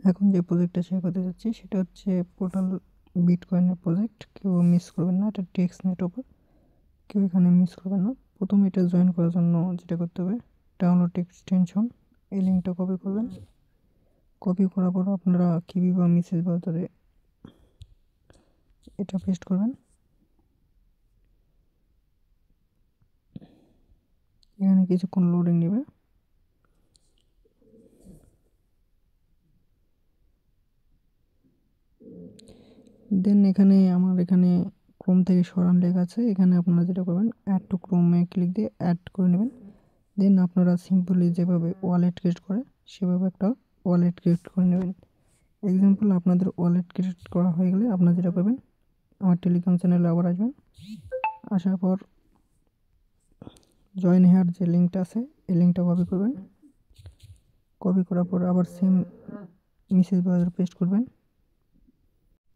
এখন যে প্রজেক্টটা শেয়ার করতে যাচ্ছি সেটা হচ্ছে পোর্টাল বিটকয়েনের প্রজেক্ট। কেউ মিস করবেন না, এটা টেক্সট নেটওয়ার্ক, কেউ এখানে মিস করবেন না। প্রথমে এটা জয়েন করার জন্য যেটা করতে হবে, ডাউনলোড এক্সটেনশন, এই লিঙ্কটা কপি করবেন। কপি করার পর আপনারা কিবি বা মেসেজ ব্রাউজারে এটা পেস্ট করবেন। এখানে কিছুক্ষণ লোডিং নেবে। দেন আমার এখানে ক্রোম থেকে সরান লেখা আছে, এখানে আপনারা যেটা করবেন অ্যাড টু ক্রোমে ক্লিক দিয়ে অ্যাড করে নেবেন। দেন আপনারা সিম্পলি যেভাবে ওয়ালেট ক্রিয়েট করে সেভাবে একটা ওয়ালেট ক্রিয়েট করে নেবেন। এক্সাম্পল, আপনাদের ওয়ালেট ক্রিয়েট করা হয়ে গেলে আপনারা যেটা করবেন, আমার টেলিগ্রাম চ্যানেলে আবার আসবেন। আসার পর জয়েন হেয়ার যে লিঙ্কটা আছে এই লিঙ্কটা কপি করবেন। কপি করার পর আবার সেম মেসেজ ব্রাউজার পেস্ট করবেন।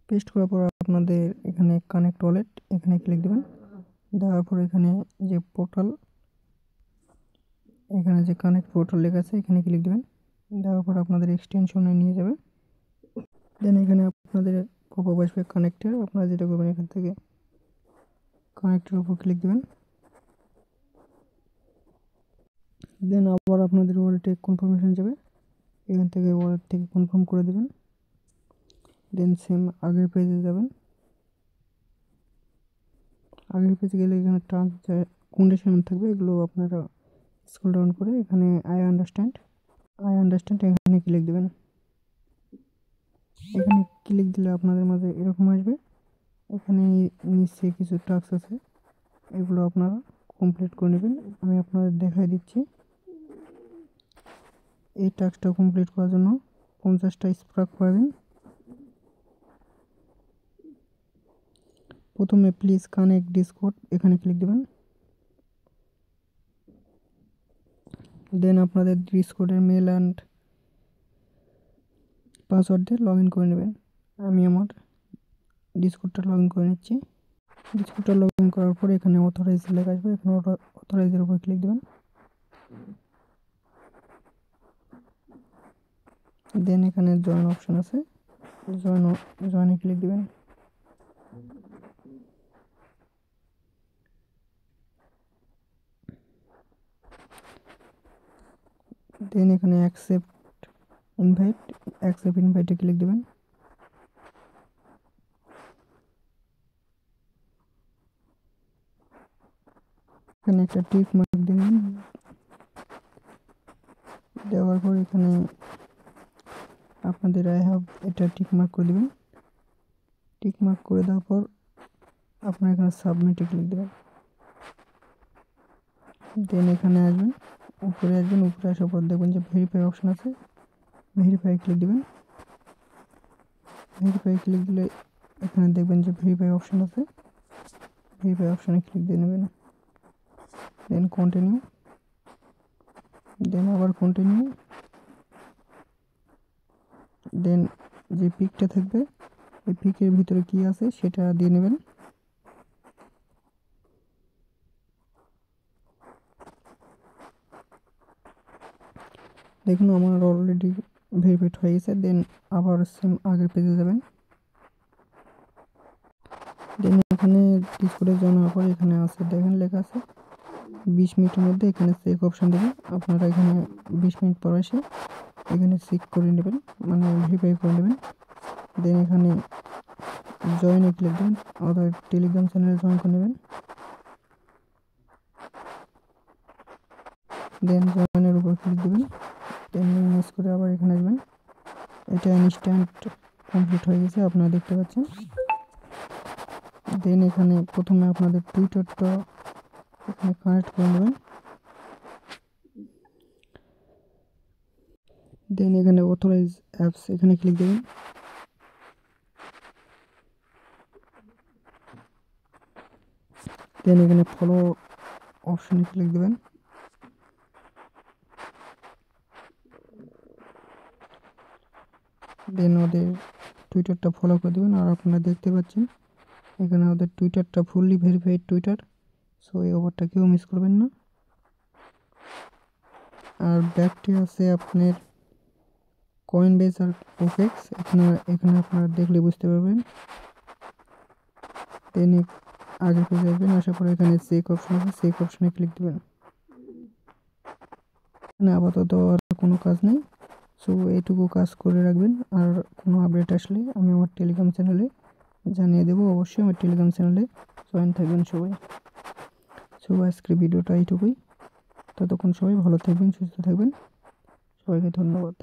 পেস্ট করার পর আপনাদের এখানে কানেক্ট ওয়ালেট, এখানে ক্লিক দেবেন। দেওয়ার পর এখানে যে পোর্টাল, এখানে যে কানেক্ট পোর্টাল লেখা আছে এখানে ক্লিক দেবেন। দেওয়ার পর আপনাদের এক্সটেনশনে নিয়ে যাবে। দেন এখানে আপনাদের পপআপ আসবে কানেক্টের, আপনারা যেটা করবেন এখান থেকে কানেক্টের উপর ক্লিক দেবেন। দেন আবার আপনাদের ওয়ালেটে কনফার্মেশন যাবে, এখান থেকে ওয়ালেট থেকে কনফার্ম করে দেবেন। দেন সেম আগের পেজে যাবেন। আগের পেজে গেলে এখানে টার্মস কন্ডিশন থাকবে, এগুলো আপনারা স্ক্রল ডাউন করে এখানে আই আন্ডারস্ট্যান্ড এখানে ক্লিক দেবেন। এখানে ক্লিক দিলে আপনাদের মাঝে এরকম আসবে। এখানে নিচে কিছু টাস্ক আছে, এগুলো আপনারা কমপ্লিট করে নেবেন। আমি আপনাদের দেখাই দিচ্ছি। এই টাস্কটা কমপ্লিট করার জন্য 50টা স্পার্ক পাবেন। প্রথমে প্লিজ কানেক্ট ডিসকর্ড, এখানে ক্লিক দেবেন। দেন আপনাদের ডিসকর্ডের মেল অ্যান্ড পাসওয়ার্ড দিয়ে লগ ইন করে নেবেন। আমি আমার ডিসকর্ডটা লগ ইন করে নিচ্ছি। ডিসকর্ডটা লগ ইন করার পর এখানে অথরাইজ লেখা আসবে, এখানে অথরাইজের উপর ক্লিক দেবেন। দেন এখানে জয়েন অপশন আছে, জয়েনে ক্লিক দেবেন। দেন এখানে অ্যাকসেপ্ট ইনভাইটে ক্লিক দেবেন। এখানে একটা টিক মার্ক দেবেন। দেওয়ার পর এখানে আপনাদের আই হ্যাভ এটা টিক মার্ক করে দেবেন। টিক মার্ক করে দেওয়ার পর আপনারা এখানে সাবমিটে ক্লিক দেবেন। দেন এখানে আসবেন, উপরে আসার পর দেখবেন যে ভেরিফাই অপশন আছে, ভেরিফাই ক্লিক দেবেন। ভেরিফাই ক্লিক দিলে এখানে দেখবেন যে ভেরিফাই অপশন আছে, ভেরিফাই অপশনে ক্লিক দিয়ে নেবেন। দেন কন্টিনিউ, দেন আবার কন্টিনিউ। দেন যে পিকটা থাকবে এই পিকের ভিতরে কি আছে সেটা দিয়ে নেবেন। দেখুন আমার অলরেডি ভেরিফাইড হয়ে গেছে। দেন আবার সেম আগের পেজে যাবেন। দেন এখানে ডিসকর্ডে জানার পর এখানে আছে, দেখেন লেখা আছে 20 মিনিটের মধ্যে এখানে চেক অপশন দেবেন। আপনারা এখানে 20 মিনিট পর এসে এখানে চেক করে নেবেন, মানে ভেরিফাই করে নেবেন। দেন এখানে জয়েনে ক্লিক দেবেন, আমাদের টেলিগ্রাম চ্যানেলে জয়েন করে নেবেন। দেন জয়েনের উপর ক্লিক দেবেন। দেন মিস করে আবার এখানে আসবেন। এটা ইনস্ট্যান্ট কমপ্লিট হয়ে গেছে, আপনারা দেখতে পাচ্ছেন। দেন এখানে প্রথমে আপনাদের টুইটারটা এখানে কানেক্ট করে নেবেন। দেন এখানে অথরাইজ অ্যাপস, এখানে ক্লিক দেবেন। দেন এখানে ফলো অপশনে ক্লিক দেবেন। দেন ওদের টুইটারটা ফলো করে দেবেন। আর আপনারা দেখতে পাচ্ছেন এখানে ওদের টুইটারটা ফুললি ভেরিফাইড টুইটার, সো এই ওভারটা কেউ মিস করবেন না। আর ব্যাকটি আছে আপনার কয়েনবেস আর ওকেক্স, এখানে আপনারা দেখলে বুঝতে পারবেন। দেন আগের পেজে আসবেন, আসার পরে এখানে চেক অপশন আছে, চেক অপশনে ক্লিক দেবেন। এখানে আপাতত আর কোনো কাজ নেই, সো এইটুকু কাজ করে রাখবেন। আর কোনো আপডেট আসলে আমি আমার টেলিগ্রাম চ্যানেলে জানিয়ে দেবো। অবশ্যই আমার টেলিগ্রাম চ্যানেলে জয়েন থাকবেন সবাই। সো আজকের ভিডিওটা এইটুকুই। ততক্ষণ সবাই ভালো থাকবেন, সুস্থ থাকবেন। সবাইকে ধন্যবাদ।